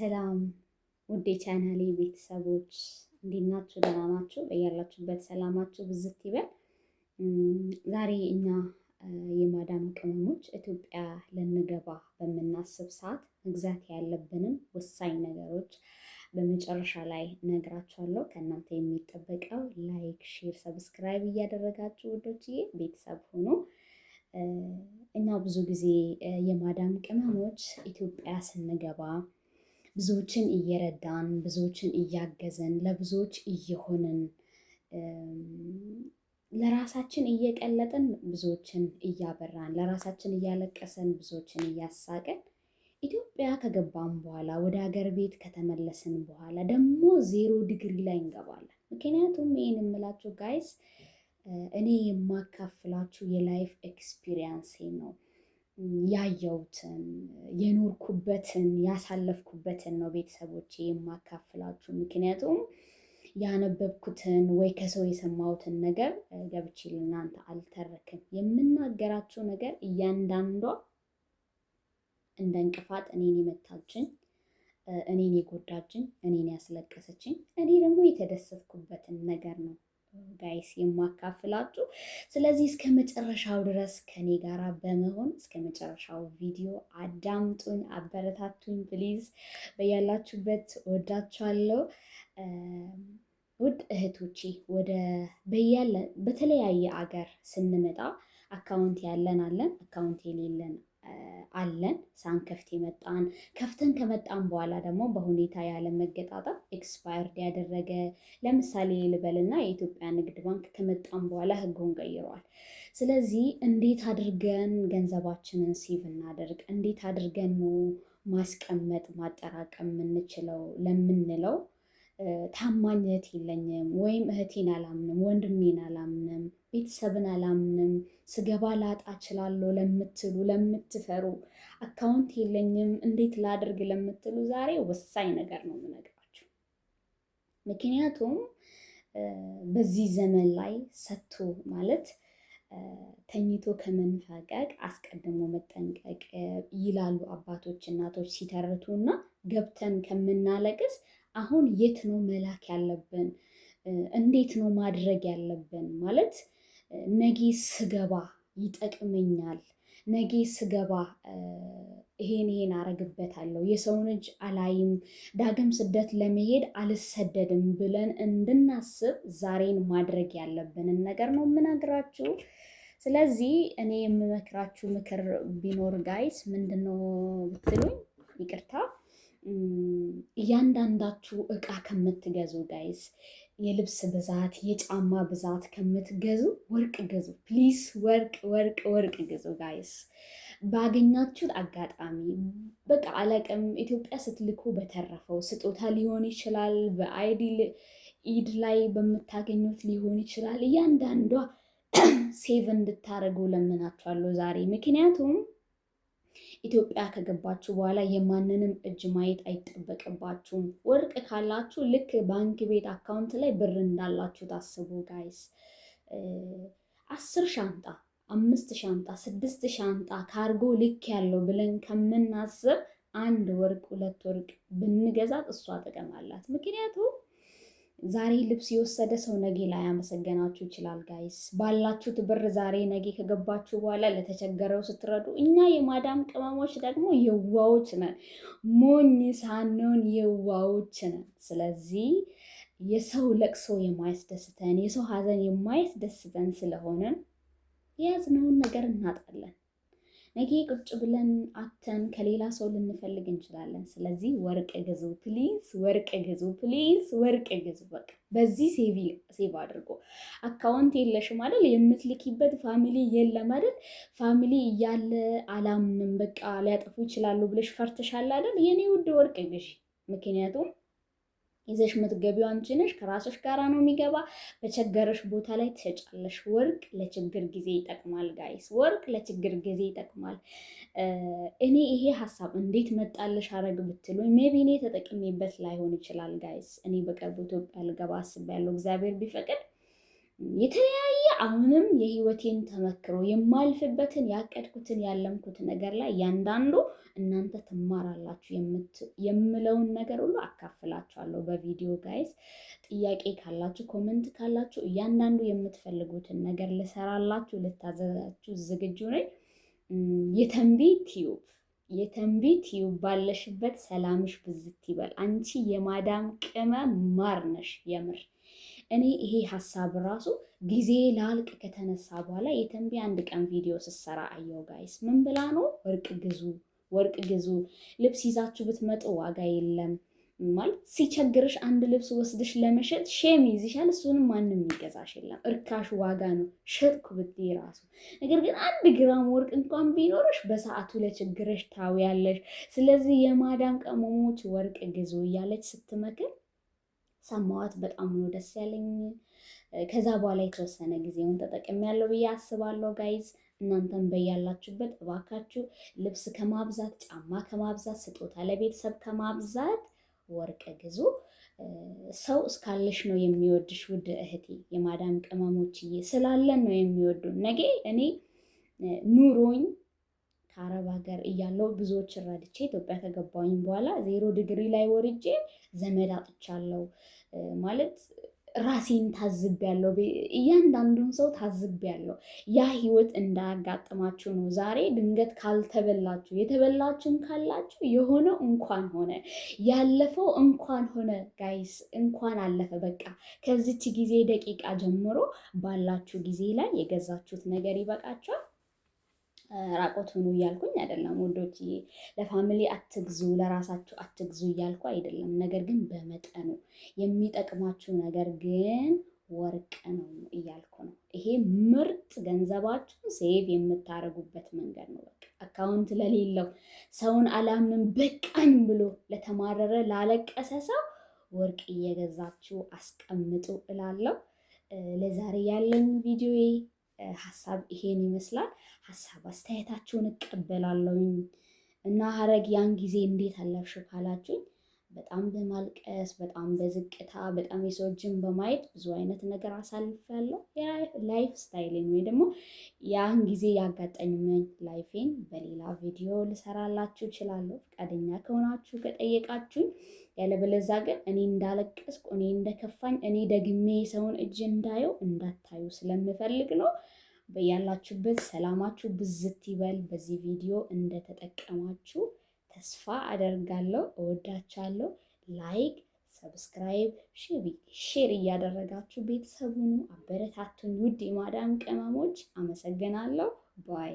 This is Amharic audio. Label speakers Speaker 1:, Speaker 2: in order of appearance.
Speaker 1: ሰላም ውዴ ቻናሌ ቤተሰቦች እንዴት ናችሁ? ደህና ናችሁ? በያላችሁበት ሰላማችሁ ብዝት ይበል። ዛሬ እኛ የማዳም ቅመሞች ኢትዮጵያ ልንገባ በምናስብ ሰዓት መግዛት ያለብንን ወሳኝ ነገሮች በመጨረሻ ላይ ነግራችኋለሁ። ከእናንተ የሚጠበቀው ላይክ፣ ሼር፣ ሰብስክራይብ እያደረጋችሁ ውዶችዬ ቤተሰብ ሆኖ እኛ ብዙ ጊዜ የማዳም ቅመሞች ኢትዮጵያ ስንገባ ብዙዎችን እየረዳን ብዙዎችን እያገዘን ለብዙዎች እየሆንን ለራሳችን እየቀለጥን ብዙዎችን እያበራን ለራሳችን እያለቀሰን ብዙዎችን እያሳቅን ኢትዮጵያ ከገባን በኋላ ወደ ሀገር ቤት ከተመለስን በኋላ ደግሞ 0 ዲግሪ ላይ እንገባለን። ምክንያቱም ይህን የምላችሁ ጋይስ እኔ የማካፍላችሁ የላይፍ ኤክስፒሪየንስ ነው። ያየሁትን የኖርኩበትን ያሳለፍኩበትን ነው ቤተሰቦቼ የማካፍላችሁ። ምክንያቱም ያነበብኩትን ወይ ከሰው የሰማሁትን ነገር ገብቼ ለእናንተ አልተረክም። የምናገራቸው ነገር እያንዳንዷ እንደ እንቅፋት እኔን የመታችኝ፣ እኔን የጎዳችኝ፣ እኔን ያስለቀሰችኝ፣ እኔ ደግሞ የተደሰትኩበትን ነገር ነው ጋይስ የማካፍላችሁ። ስለዚህ እስከ መጨረሻው ድረስ ከኔ ጋር በመሆን እስከ መጨረሻው ቪዲዮ አዳምጡኝ፣ አበረታቱኝ ፕሊዝ። በያላችሁበት ወዳችኋለሁ። ውድ እህቶቼ በተለያየ አገር ስንመጣ አካውንት ያለን አለን፣ አካውንት የሌለን አለን። ሳንከፍት የመጣን ከፍተን ከመጣን በኋላ ደግሞ በሁኔታ ያለ መገጣጠም ኤክስፓየርድ ያደረገ ለምሳሌ ልበልና የኢትዮጵያ ንግድ ባንክ ከመጣን በኋላ ሕጉን ቀይሯል። ስለዚህ እንዴት አድርገን ገንዘባችንን ሴቭ እናደርግ፣ እንዴት አድርገን ነው ማስቀመጥ ማጠራቀም የምንችለው ለምንለው ታማኝነት የለኝም ወይም እህቴን አላምንም፣ ወንድሜን አላምንም፣ ቤተሰብን አላምንም፣ ስገባ ላጣ እችላለሁ ለምትሉ ለምትፈሩ፣ አካውንት የለኝም እንዴት ላድርግ ለምትሉ ዛሬ ወሳኝ ነገር ነው የምነግራችሁ። ምክንያቱም በዚህ ዘመን ላይ ሰጥቶ ማለት ተኝቶ ከመንፈቀቅ አስቀድሞ መጠንቀቅ ይላሉ አባቶች እናቶች ሲተርቱ እና ገብተን ከምናለቅስ አሁን የት ነው መላክ ያለብን? እንዴት ነው ማድረግ ያለብን? ማለት ነጌ ስገባ ይጠቅመኛል፣ ነጌ ስገባ ይሄን አረግበታለሁ፣ የሰውን እጅ አላይም፣ ዳግም ስደት ለመሄድ አልሰደድም ብለን እንድናስብ ዛሬን ማድረግ ያለብንን ነገር ነው የምነግራችሁ። ስለዚህ እኔ የምመክራችሁ ምክር ቢኖር ጋይስ ምንድነው ብትሉኝ፣ ይቅርታ እያንዳንዳችሁ እቃ ከምትገዙ ጋይስ የልብስ ብዛት የጫማ ብዛት ከምትገዙ ወርቅ ግዙ ፕሊስ። ወርቅ ግዙ ጋይስ። ባገኛችሁት አጋጣሚ በቃ አላቅም፣ ኢትዮጵያ ስትልኩ በተረፈው ስጦታ ሊሆን ይችላል፣ በአይዲ ኢድ ላይ በምታገኙት ሊሆን ይችላል። እያንዳንዷ ሴቭ እንድታደርጉ ለምናችኋለሁ ዛሬ። ምክንያቱም ኢትዮጵያ ከገባችሁ በኋላ የማንንም እጅ ማየት አይጠበቅባችሁም። ወርቅ ካላችሁ ልክ ባንክ ቤት አካውንት ላይ ብር እንዳላችሁ ታስቡ ጋይስ። 10 ሻንጣ 5 ሻንጣ 6 ሻንጣ ካርጎ ልክ ያለው ብለን ከምናስብ 1 ወርቅ 2 ወርቅ ብንገዛት እሷ ጥቅም አላት። ምክንያቱም ዛሬ ልብስ የወሰደ ሰው ነጌ ላይ ያመሰገናችሁ ይችላል ጋይስ። ባላችሁት ብር ዛሬ ነጌ ከገባችሁ በኋላ ለተቸገረው ስትረዱ፣ እኛ የማዳም ቅመሞች ደግሞ የዋዎች ነን፣ ሞኝ ሳንሆን የዋዎች ነን። ስለዚህ የሰው ለቅሶ የማያስደስተን የሰው ሀዘን የማያስደስተን ስለሆነ የያዝነውን ነገር እናጣለን። ነገ ቁጭ ብለን አተን ከሌላ ሰው ልንፈልግ እንችላለን። ስለዚህ ወርቅ ግዙ ፕሊዝ፣ ወርቅ ግዙ ፕሊዝ፣ ወርቅ ግዙ። በቃ በዚህ ሴቭ አድርጎ አካውንት የለሽም አይደል? የምትልኪበት ፋሚሊ የለም አይደል? ፋሚሊ እያለ አላምንም በቃ ሊያጠፉ ይችላሉ ብለሽ ፈርተሻል አይደል? የኔ ውድ ወርቅ ግዢ። ምክንያቱም ይዘሽ የምትገቢው አንቺ ነሽ። ከራስሽ ጋራ ነው የሚገባ። በቸገረሽ ቦታ ላይ ትሸጫለሽ። ወርቅ ለችግር ጊዜ ይጠቅማል ጋይስ፣ ወርቅ ለችግር ጊዜ ይጠቅማል። እኔ ይሄ ሀሳብ እንዴት መጣልሽ አረግ ብትሉኝ ሜቢ እኔ ተጠቅሜበት ላይሆን ይችላል ጋይስ። እኔ በቅርቡ ኢትዮጵያ ልገባ አስቤያለሁ እግዚአብሔር ቢፈቅድ። የተለያየ አሁንም የህይወቴን ተመክሮ የማልፍበትን ያቀድኩትን ያለምኩት ነገር ላይ እያንዳንዱ እናንተ ትማራላችሁ የምለውን ነገር ሁሉ አካፍላችኋለሁ በቪዲዮ ጋይስ። ጥያቄ ካላችሁ ኮመንት ካላችሁ እያንዳንዱ የምትፈልጉትን ነገር ልሰራላችሁ ልታዘዛችሁ ዝግጁ ነኝ። የተንቢ ቲዩብ ባለሽበት ሰላምሽ ብዝት ይበል። አንቺ የማዳም ቅመም ማር ነሽ የምር። እኔ ይሄ ሀሳብ ራሱ ጊዜ ላልቅ ከተነሳ በኋላ የተንቢ አንድ ቀን ቪዲዮ ስትሰራ አየው ጋይስ። ምን ብላ ነው? ወርቅ ግዙ፣ ልብስ ይዛችሁ ብትመጡ ዋጋ የለም ማለት ሲቸግርሽ አንድ ልብስ ወስድሽ ለመሸጥ ሼም ይዝሻል። እሱንም ማንም ይገዛሽ የለም፣ እርካሽ ዋጋ ነው ሸጥኩ ብትይ ራሱ። ነገር ግን 1 ግራም ወርቅ እንኳን ቢኖርሽ በሰዓቱ ለችግርሽ ታውያለሽ። ስለዚህ የማዳም ቅመሞች ወርቅ ግዙ እያለች ስትመክር ሰማዋት። በጣም ነው ደስ ያለኝ። ከዛ በኋላ የተወሰነ ጊዜውን ተጠቅሜያለሁ ብዬ አስባለሁ ጋይዝ። እናንተም በያላችሁበት እባካችሁ ልብስ ከማብዛት፣ ጫማ ከማብዛት፣ ስጦታ ለቤተሰብ ከማብዛት ወርቅ ግዙ። ሰው እስካለሽ ነው የሚወድሽ ውድ እህቴ። የማዳም ቅመሞችዬ ስላለን ነው የሚወዱን። ነገ እኔ ኑሮኝ ከአረብ ሀገር እያለው ብዙዎችን ረድቼ ኢትዮጵያ ከገባሁኝ በኋላ 0 ዲግሪ ላይ ወርጄ ዘመድ አጥቻለሁ ማለት ራሴን ታዝቤያለሁ። እያንዳንዱን ሰው ታዝቤያለሁ። ያ ህይወት እንዳያጋጥማችሁ ነው። ዛሬ ድንገት ካልተበላችሁ፣ የተበላችሁም ካላችሁ የሆነው እንኳን ሆነ፣ ያለፈው እንኳን ሆነ ጋይስ፣ እንኳን አለፈ። በቃ ከዚች ጊዜ ደቂቃ ጀምሮ ባላችሁ ጊዜ ላይ የገዛችሁት ነገር ይበቃችኋል። ራቆት ሁኑ እያልኩኝ አይደለም ውዶችዬ። ለፋሚሊ አትግዙ፣ ለራሳችሁ አትግዙ እያልኩ አይደለም። ነገር ግን በመጠኑ የሚጠቅማችሁ ነገር ግን ወርቅ ነው እያልኩ ነው። ይሄ ምርጥ ገንዘባችሁን ሴቭ የምታደርጉበት መንገድ ነው። በቃ አካውንት ለሌለው ሰውን አላምንም በቃኝ ብሎ ለተማረረ ላለቀሰ ሰው ወርቅ እየገዛችሁ አስቀምጡ እላለሁ። ለዛሬ ያለኝ ቪዲዮ ሀሳብ ይሄን ይመስላል። ሀሳብ አስተያየታችሁን እቀበላለሁኝ እና ሀረግ ያን ጊዜ እንዴት አለፍሽው ካላችሁኝ በጣም በማልቀስ በጣም በዝቅታ በጣም የሰዎችን በማየት ብዙ አይነት ነገር አሳልፌያለሁ። ላይፍ ስታይሌን ወይ ደግሞ ያን ጊዜ ያጋጠመኝ ላይፌን በሌላ ቪዲዮ ልሰራላችሁ እችላለሁ፣ ፈቃደኛ ከሆናችሁ ከጠየቃችሁኝ። ያለበለዛ ግን እኔ እንዳለቀስኩ እኔ እንደከፋኝ እኔ ደግሜ የሰውን እጅ እንዳየው እንዳታዩ ስለምፈልግ ነው። በያላችሁበት ሰላማችሁ ብዝት ይበል። በዚህ ቪዲዮ እንደተጠቀማችሁ ተስፋ አደርጋለሁ። እወዳችኋለሁ። ላይክ፣ ሰብስክራይብ፣ ሼር እያደረጋችሁ ቤተሰቡን አበረታቱን። ውድ የማዳም ቅመሞች አመሰግናለሁ። ባይ